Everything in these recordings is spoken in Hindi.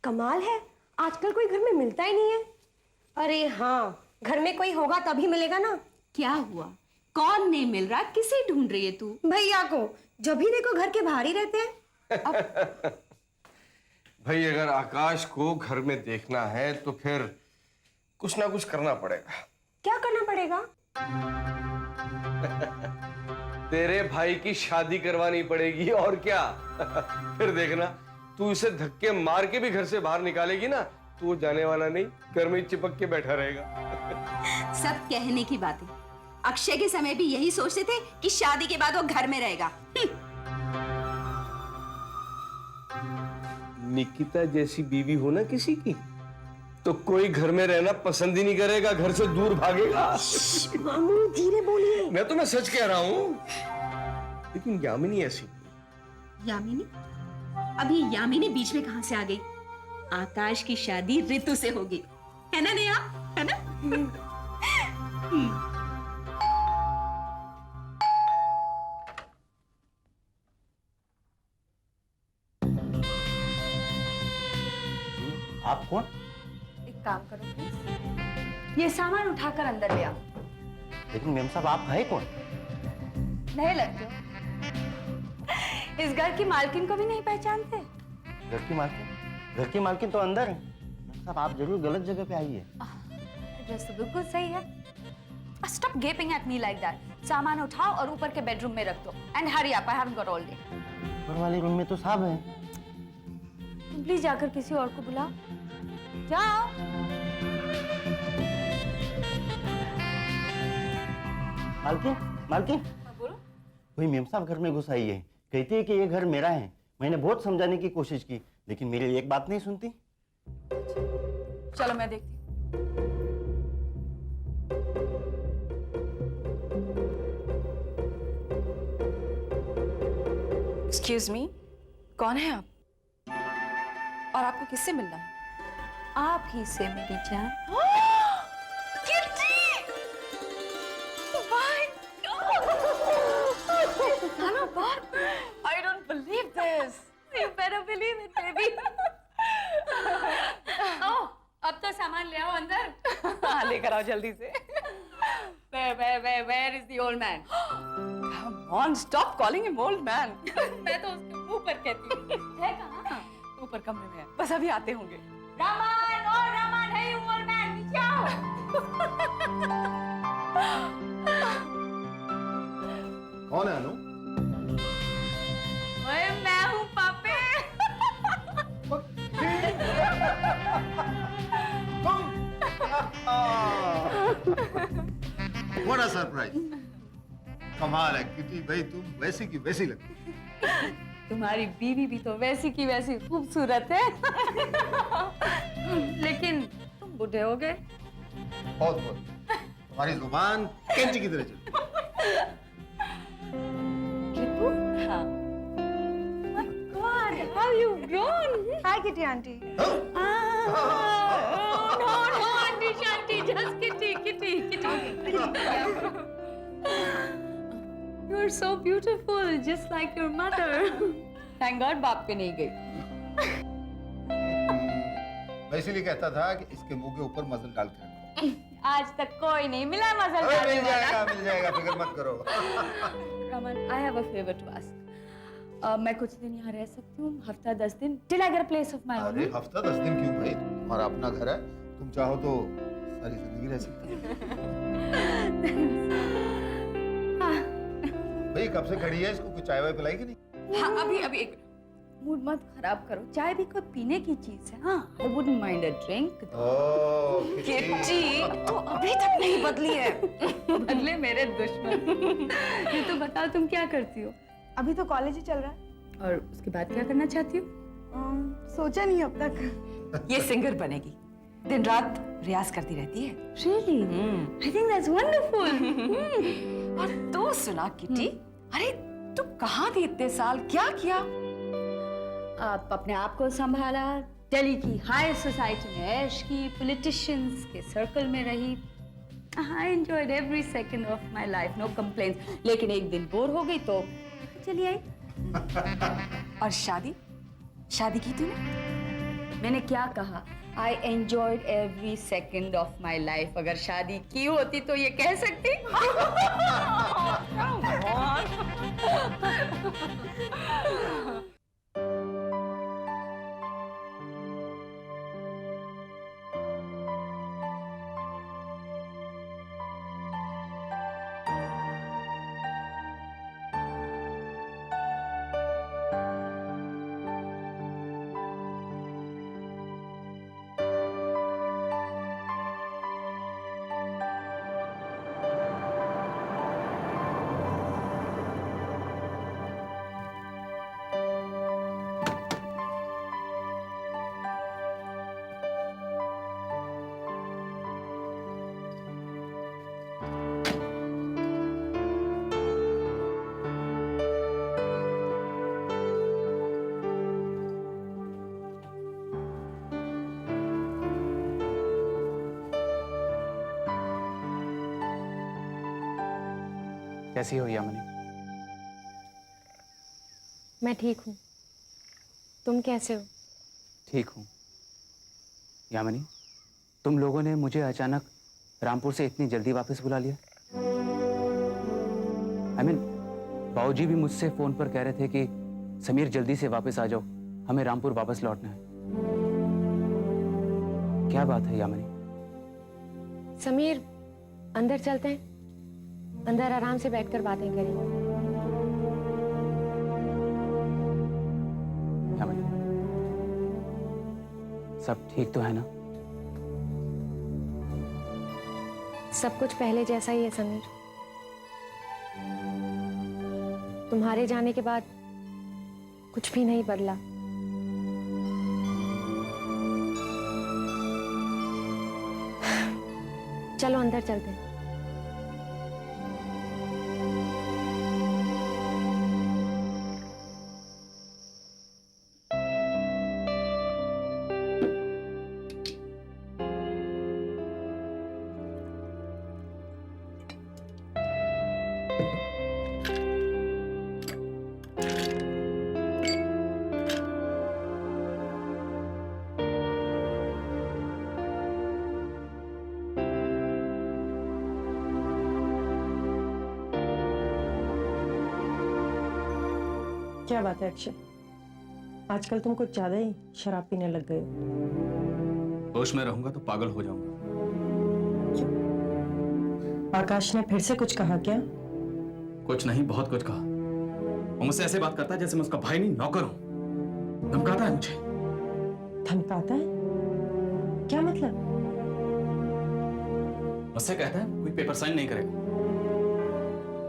कमाल है, आजकल कोई घर में मिलता ही नहीं है। अरे हाँ, घर में कोई होगा तभी मिलेगा ना। क्या हुआ? कौन नहीं मिल रहा? किसे ढूंढ रही है तू? भैया को। जब भी देखो घर के बाहर ही रहते हैं। भाई अगर आकाश को घर में देखना है तो फिर कुछ ना कुछ करना पड़ेगा। क्या करना पड़ेगा? तेरे भाई की शादी करवानी पड़ेगी और क्या। फिर देखना, तू इसे धक्के मार के भी घर से बाहर निकालेगी ना, तो वो जाने वाला नहीं, घर में ही चिपक के बैठा रहेगा। सब कहने की बातें। अक्षय के समय भी यही सोचते थे कि शादी के बाद वो घर में रहेगा। निकिता जैसी बीवी हो ना किसी की, तो कोई घर में रहना पसंद ही नहीं करेगा, घर से दूर भागेगा। मामू धीरे बोलिए। मैं तो सच कह रहा हूं, लेकिन यामिनी ऐसी। यामिनी? अभी यामिनी बीच में कहां से आ गई? आकाश की शादी ऋतु से होगी, है ना नेहा? है ना? आप कौन? एक काम करो प्लीज, ये सामान उठाकर अंदर ले आओ। लेकिन मेम साहब आप है कौन? नए लगते हो। इस घर की मालकिन को भी नहीं पहचानते? घर की मालकिन? घर की मालकिन तो अंदर है। मेम साहब आप जरूर गलत जगह पे आई है। एड्रेस तो बिल्कुल सही है। Stop gaping at me like that. सामान उठाओ और ऊपर के बेडरूम में रख दो। And hurry up, I haven't got all day. ऊपर वाले रूम में तो साहब है। तुम प्लीज जाकर किसी और को बुलाओ। जाओ। मालकिन, मालकिन। बोलो। वही मेम साहब घर में घुस आई है। कहती है कि ये घर मेरा है। मैंने बहुत समझाने की कोशिश की, लेकिन मेरी एक बात नहीं सुनती। चलो मैं देखती हूँ। एक्सक्यूज मी, कौन है आप? और आपको किससे मिलना है? आप ही से मेरी जान। I don't believe this. You better believe it, baby. Oh, अब तो सामान ले आओ अंदर। हाँ, लेकर आओ जल्दी से। Where is the old man? Come on, stop calling him old man. मैं तो उसके मुंह पर कहती हूँ। है कहाँ? ऊपर कमरे में है, बस अभी आते होंगे। रामान, ओ रामान, है you old man, नीचे आओ। कौन है अनु? ओए मैं हूँ पापे। What a surprise! कमाल है किटी भाई, तुम वैसी की वैसी लगती। तुम्हारी बीवी भी तो वैसी की वैसी खूबसूरत है। लेकिन तुम बूढ़े हो गए। बहुत बहुत। तुम्हारी जुबान कैंची की तरह चलती। किट्टू? हाँ। My God, how you've grown? Hi kitty aunty. No, Auntie Shanti, just Kitty. You're so beautiful, just like your mother. Thank God बाप पे नहीं गई। मैं इसीलिए कहता था कि इसके मुंह के ऊपर मजल डाल के रखो। आज तक कोई नहीं मिला मजल अरे डालने मिल वाला। जाएगा, मिल जाएगा, फिक्र मत करो। Raman, I have a favor to ask. मैं कुछ दिन यहाँ रह सकती हूँ, हफ्ता 10 दिन, till I get a place of my own. अरे हफ्ता 10 दिन क्यों भाई? तुम्हारा अपना घर है, तुम चाहो तो सारी जिंदगी रह सकती हो। भाई कब से खड़ी है, इसको कुछ चाय वाय पिलाई कि नहीं? हाँ, अभी एक मूड मत खराब करो, चाय भी कोई पीने की चीज है। हाँ, I wouldn't mind a drink. Oh, kitty, तो अभी तक नहीं बदली है। बदले मेरे दुश्मन। ये तो बताओ तुम क्या करती हो? अभी तो कॉलेज ही चल रहा है। और उसके बाद क्या करना चाहती हो? सोचा नहीं अब तक। ये सिंगर बनेगी, दिन रात रियाज करती रहती है। Really? I think that's wonderful. और तू सुना किट्टी, अरे तू कहाँ थी इतने साल, क्या किया? आप अपने आप को संभाला, दिल्ली की हाई सोसाइटी में ऐश की, पॉलिटिशियंस के सर्कल में रही। I enjoyed every second of my life, no complaints. लेकिन एक दिन बोर हो गई तो चली आई। और शादी की तूने? मैंने क्या कहा? I enjoyed every second of my life. अगर शादी की होती तो ये कह सकती? कैसी हो यामिनी? मैं ठीक हूँ। तुम कैसे हो? ठीक हूँ। यामिनी, तुम लोगों ने मुझे अचानक रामपुर से इतनी जल्दी वापस बुला लिया। बाबूजी भी मुझसे फोन पर कह रहे थे कि समीर जल्दी से वापस आ जाओ, हमें रामपुर वापस लौटना है। क्या बात है यामिनी? समीर, अंदर चलते हैं। अंदर आराम से बैठकर बातें करेंगे। यामिनी, सब ठीक तो है ना? सब कुछ पहले जैसा ही है समीर। तुम्हारे जाने के बाद कुछ भी नहीं बदला। चलो अंदर चलते हैं। क्या बात है अक्षय, आजकल तुम कुछ ज्यादा ही शराब पीने लग गए हो। होश में रहूंगा तो पागल हो जाऊंगा। आकाश ने फिर से कुछ कहा क्या? कुछ नहीं, बहुत कुछ कहा। वो मुझसे ऐसे बात करता है जैसे मैं उसका भाई नहीं नौकर हूं। धमकाता है मुझे। धमकाता है? क्या मतलब? मुझसे कहता है कोई पेपर साइन नहीं करेगा।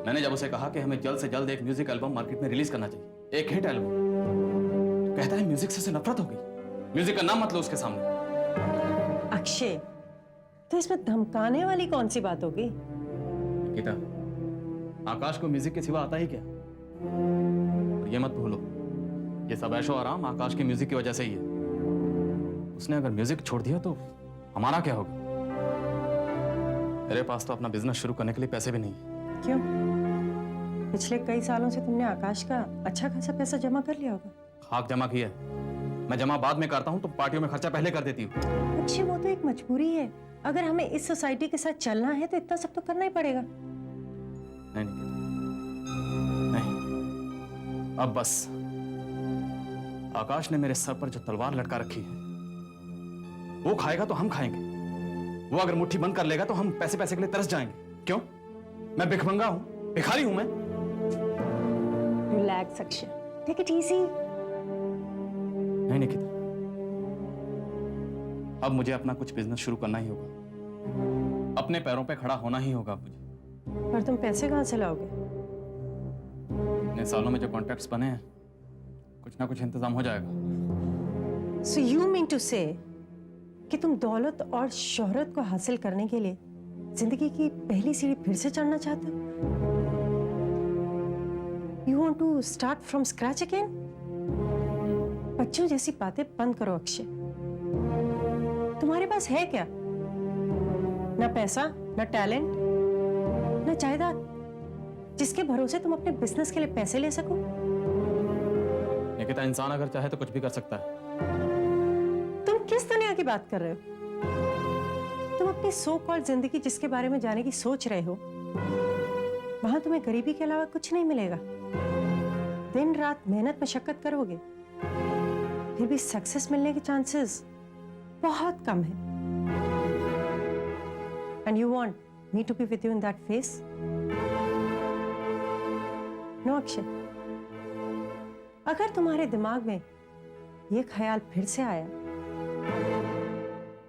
मैंने जब उसे कहा कि हमें जल्द से जल्द एक म्यूजिक एल्बम मार्केट में रिलीज करना चाहिए, एक हिट एल्बम, तो कहता है म्यूजिक से उसे नफरत हो गई। म्यूजिक का नाम मत लो उसके सामने। अक्षय, तो इसमें धमकाने वाली कौन सी बात होगी? गीता, आकाश को म्यूजिक के सिवा आता ही क्या? और ये मत भूलो, ये सब ऐशो आराम आकाश के म्यूजिक की वजह से ही है। उसने अगर म्यूजिक छोड़ दिया तो हमारा क्या होगा? मेरे पास तो अपना बिजनेस शुरू करने के लिए पैसे भी नहीं है। क्यों? पिछले कई सालों से तुमने आकाश का अच्छा खासा पैसा जमा कर लिया होगा। खाक जमा किया है। मैं जमा बाद में करता हूँ, तो पार्टियों में खर्चा पहले कर देती हूँ। अच्छी, वो तो एक मजबूरी है। अगर हमें इस सोसाइटी के साथ चलना है तो इतना सब तो करना ही पड़ेगा। नहीं, नहीं, अब बस। आकाश ने मेरे सर पर जो तलवार लटका रखी है, वो खाएगा तो हम खाएंगे। वो अगर मुट्ठी बंद कर लेगा तो हम पैसे पैसे के लिए तरस जाएंगे। क्यों? मैं भिखमंगा हूं, भिखारी हूं मैं। Relax Akshay, take it easy. नहीं निकिता, अब मुझे अपना कुछ बिजनेस शुरू करना ही होगा। अपने पैरों पे खड़ा होना ही होगा मुझे। पर तुम पैसे कहाँ से लाओगे? इतने सालों में जो कॉन्ट्रैक्ट्स बने हैं, कुछ ना कुछ इंतजाम हो जाएगा। So you mean to say कि तुम दौलत और शोहरत को हासिल करने के लिए जिंदगी की पहली सीढ़ी फिर से चढ़ना चाहते हो? You want to start from scratch again? बच्चों जैसी बातें बंद करो अक्षय। तुम्हारे पास है क्या? ना पैसा, ना टैलेंट, ना जायदाद, जिसके भरोसे तुम अपने बिजनेस के लिए पैसे ले सको। निकिता, इंसान अगर चाहे तो कुछ भी कर सकता है। की बात कर रहे हो? तुम अपनी सो कॉल्ड जिंदगी जिसके बारे में जाने की सोच रहे हो, वहां तुम्हें गरीबी के अलावा कुछ नहीं मिलेगा। दिन रात मेहनत मशक्कत करोगे, फिर भी सक्सेस मिलने के चांसेस बहुत कम है। And you want me to be with you in that phase? No Akshay, अगर तुम्हारे दिमाग में ये ख्याल फिर से आया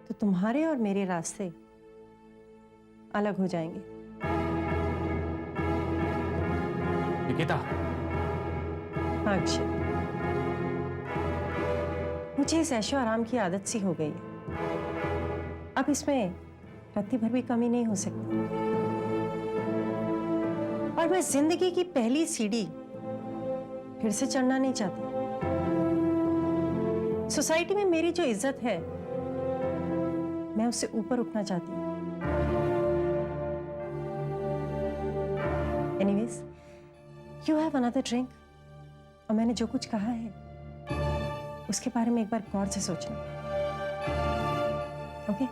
तो तुम्हारे और मेरे रास्ते अलग हो जाएंगे। निकिता, हाँ अक्षय, मुझे इस ऐशो आराम की आदत सी हो गई है। अब इसमें रत्ती भर भी कमी नहीं हो सकती। और मैं जिंदगी की पहली सीढ़ी फिर से चढ़ना नहीं चाहती। सोसाइटी में मेरी जो इज्जत है, मैं उससे ऊपर उठना चाहती हूँ। Anyways, you have another drink. और मैंने जो कुछ कहा है उसके बारे में एक बार गौर से सोचना। ओके?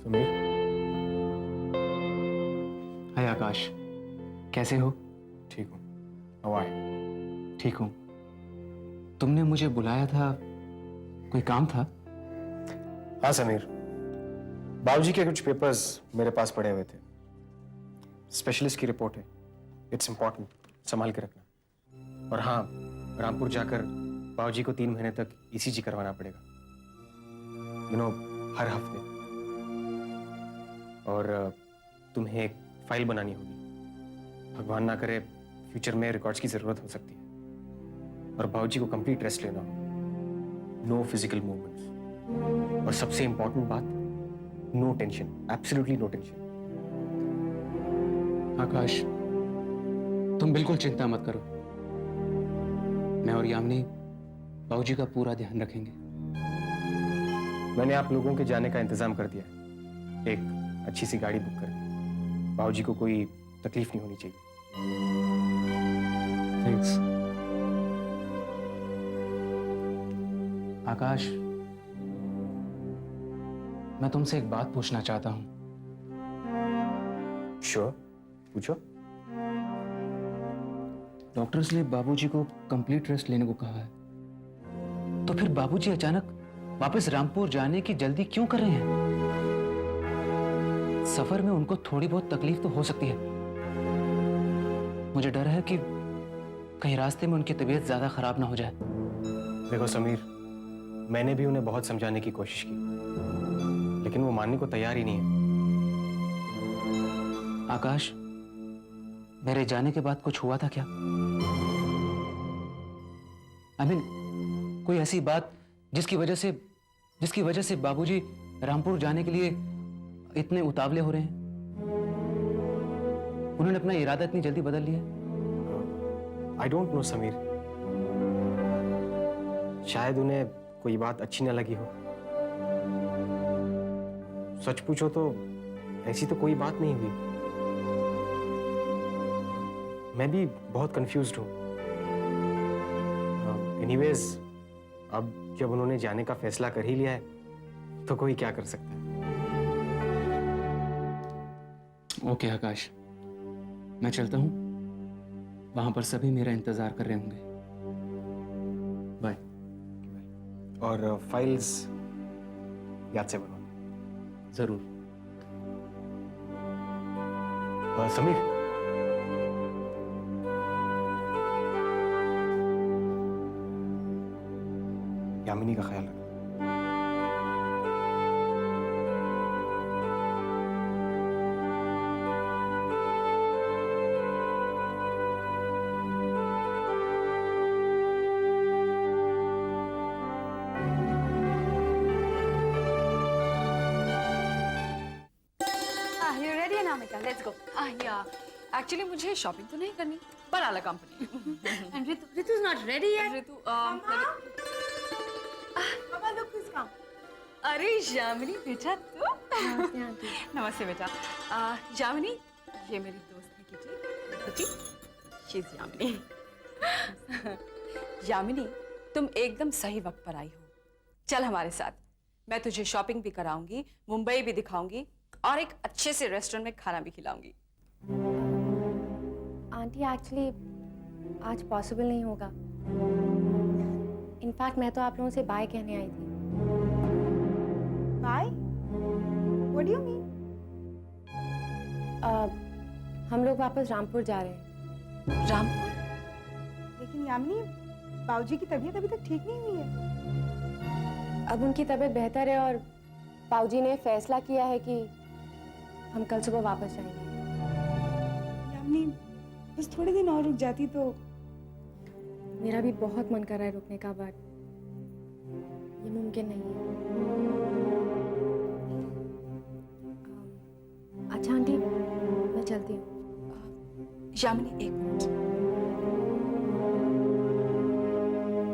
समीर, हाय आकाश, कैसे हो? ठीक हूँ। How are you? ठीक हूँ। तुमने मुझे बुलाया था, कोई काम था? हाँ समीर, बाबूजी के कुछ पेपर्स मेरे पास पड़े हुए थे। स्पेशलिस्ट की रिपोर्ट है, इट्स इंपॉर्टेंट, संभाल के रखना। और हाँ, रामपुर जाकर बाबूजी को 3 महीने तक ईसीजी करवाना पड़ेगा, हर हफ्ते। और तुम्हें एक फाइल बनानी होगी। भगवान ना करे फ्यूचर में रिकॉर्ड्स की जरूरत हो सकती है। और बाबूजी को कंप्लीट रेस्ट लेना होगा, नो फिजिकल मूवमेंट्स। और सबसे इंपॉर्टेंट बात, no tension, absolutely no tension. Akash, तुम बिल्कुल चिंता मत करो। मैं और यामिनी बाबूजी का पूरा ध्यान रखेंगे। मैंने आप लोगों के जाने का इंतजाम कर दिया है, एक अच्छी सी गाड़ी बुक करके। बाबूजी को कोई तकलीफ नहीं होनी चाहिए। थैंक्स। आकाश, मैं तुमसे एक बात पूछना चाहता हूं। श्योर, पूछो। डॉक्टर्स ने बाबूजी को कंप्लीट रेस्ट लेने को कहा है, तो फिर बाबूजी अचानक वापस रामपुर जाने की जल्दी क्यों कर रहे हैं? सफर में उनको थोड़ी बहुत तकलीफ तो हो सकती है। मुझे डर है कि कहीं रास्ते में उनकी तबीयत ज्यादा खराब ना हो जाए। देखो समीर, मैंने भी उन्हें बहुत समझाने की कोशिश की, लेकिन वो मानने को तैयार ही नहीं है। आकाश, मेरे जाने के बाद कुछ हुआ था क्या? कोई ऐसी बात जिसकी वजह से बाबूजी रामपुर जाने के लिए इतने उतावले हो रहे हैं? उन्होंने अपना इरादा इतनी जल्दी बदल लिया? आई डोंट नो समीर, शायद उन्हें कोई बात अच्छी ना लगी हो। सच पूछो तो ऐसी तो कोई बात नहीं हुई। मैं भी बहुत कंफ्यूज्ड हूँ। एनीवेज, अब जब उन्होंने जाने का फैसला कर ही लिया है तो कोई क्या कर सकता है। ओके आकाश, मैं चलता हूं। वहां पर सभी मेरा इंतजार कर रहे होंगे। बाय। और फाइल्स याद से बनवाना। जरूर। समीर, यामिनी का ख्याल रखना। Let's go. या एक्चुअली मुझे शॉपिंग तो नहीं करनी, पर आला company. And Ritu is not ready yet. Ritu mama look this come. अरे यामिनी बेटा तू। नमस्ते बेटा। यामिनी ये मेरी दोस्त है kitty. She is Yamini. Yamini तुम एकदम सही वक्त पर आई हो। चल हमारे साथ, मैं तुझे शॉपिंग भी कराऊंगी, मुंबई भी दिखाऊंगी और एक अच्छे से रेस्टोरेंट में खाना भी खिलाऊंगी। आंटी एक्चुअली आज पॉसिबल नहीं होगा। इनफैक्ट मैं तो आप लोगों से बाय कहने आई थी। Bye? What do you mean? हम लोग वापस रामपुर जा रहे हैं। रामपुर? लेकिन यामिनी, बाबूजी की तबीयत अभी तक ठीक नहीं हुई है। अब उनकी तबीयत बेहतर है और बाबूजी ने फैसला किया है कि हम कल सुबह वापस जाएंगे। यामिनी, बस थोड़े दिन और रुक जाती तो। मेरा भी बहुत मन कर रहा है रुकने का, बट ये मुमकिन नहीं है। अच्छा आंटी, मैं चलती हूँ। यामिनी एक minute.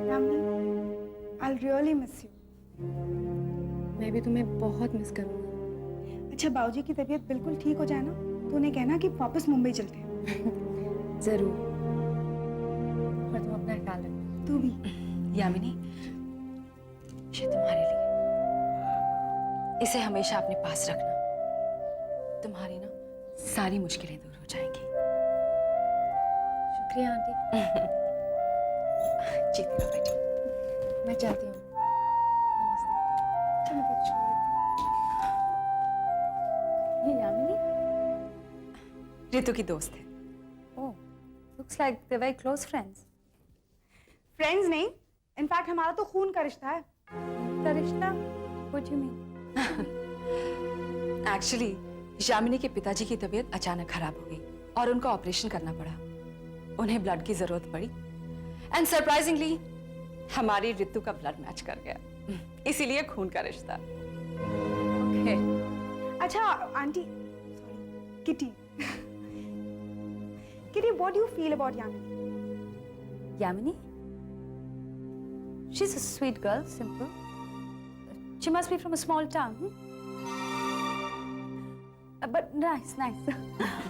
Yamini, I'll really miss you. मैं भी तुम्हें बहुत मिस करूँगी। अच्छा, बाबूजी की तबीयत बिल्कुल ठीक हो जाए ना तो उन्हें कहना कि वापस मुंबई चलते हैं। जरूर। पर तुम अपना ख्याल रखना। तू भी। यामिनी ये तुम्हारे लिए, इसे हमेशा अपने पास रखना। तुम्हारी ना सारी मुश्किलें दूर हो जाएंगी। शुक्रिया आंटी। जीती रहो बेटी। मैं चलती हूँ। चलो मैं छोड़ देती हूँ। ये यामिनी? ऋतु की दोस्त है। ओह, looks like they're very close friends. Friends नहीं, इनफैक्ट हमारा तो खून का रिश्ता है। का रिश्ता? What do you mean? Actually Yamini के पिताजी की तबीयत अचानक खराब हो गई और उनका ऑपरेशन करना पड़ा। उन्हें ब्लड की जरूरत पड़ी एंड सरप्राइजिंगली हमारी ऋतु का ब्लड मैच कर गया, इसीलिए खून का रिश्ता। Okay. अच्छा aunty, sorry, kitty. Kitty, what do you feel about Yamini? Yamini? She's a sweet girl, simple. She must be from a small town. But nice, nice.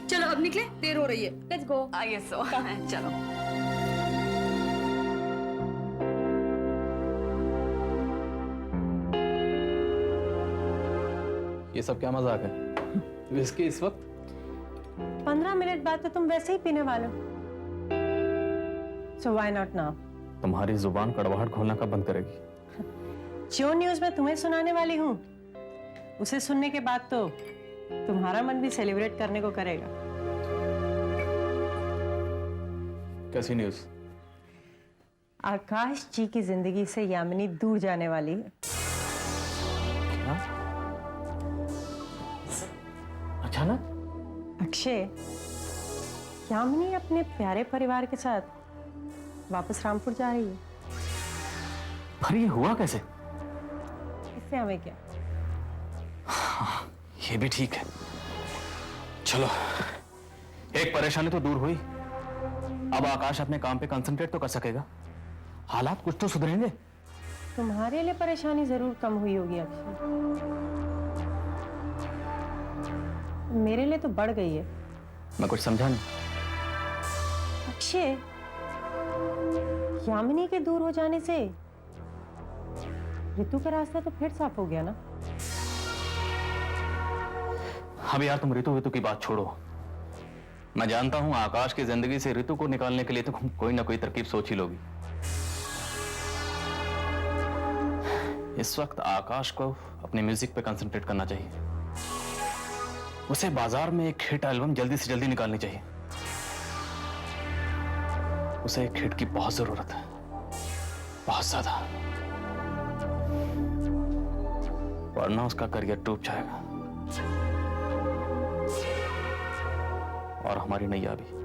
चलो अब निकले, देर हो रही है। Let's go. आइए सो चलो। ये सब क्या मजाक है? विस्की इस वक्त? 15 मिनट बाद तो तुम वैसे ही पीने वाले हो। So why not now? तुम्हारी जुबान कड़वाहट खोलना कब बंद करेगी? जो न्यूज़ मैं तुम्हें सुनाने वाली हूँ, उसे सुनने के बाद तो तुम्हारा मन भी सेलिब्रेट करने को करेगा। कैसी न्यूज़? आकाश जी की जिंदगी से यामिनी दूर जाने वाली है। क्या? अचानक? अक्षय, यामिनी अपने प्यारे परिवार के साथ वापस रामपुर जा रही है। पर ये हुआ कैसे? इससे हमें क्या? ये भी ठीक है। चलो, एक परेशानी तो दूर हुई। अब आकाश अपने काम पे कंसंट्रेट तो कर सकेगा। हालात कुछ तो सुधरेंगे। तुम्हारे लिए परेशानी जरूर कम हुई होगी अक्षय, मेरे लिए तो बढ़ गई है। मैं कुछ समझा नहीं। अक्षय, यामिनी के दूर हो जाने से ऋतु का रास्ता तो फिर साफ हो गया ना? अब यार तुम ऋतु की बात छोड़ो। मैं जानता हूं आकाश की जिंदगी से ऋतु को निकालने के लिए तो कोई ना कोई तरकीब सोच ही लोगी। इस वक्त आकाश को अपने म्यूजिक पे कंसंट्रेट करना चाहिए। उसे बाजार में एक हिट एल्बम जल्दी से जल्दी निकालनी चाहिए। उसे एक हिट की बहुत जरूरत है, बहुत ज्यादा, वरना उसका करियर डूब जाएगा और हमारी नैया भी।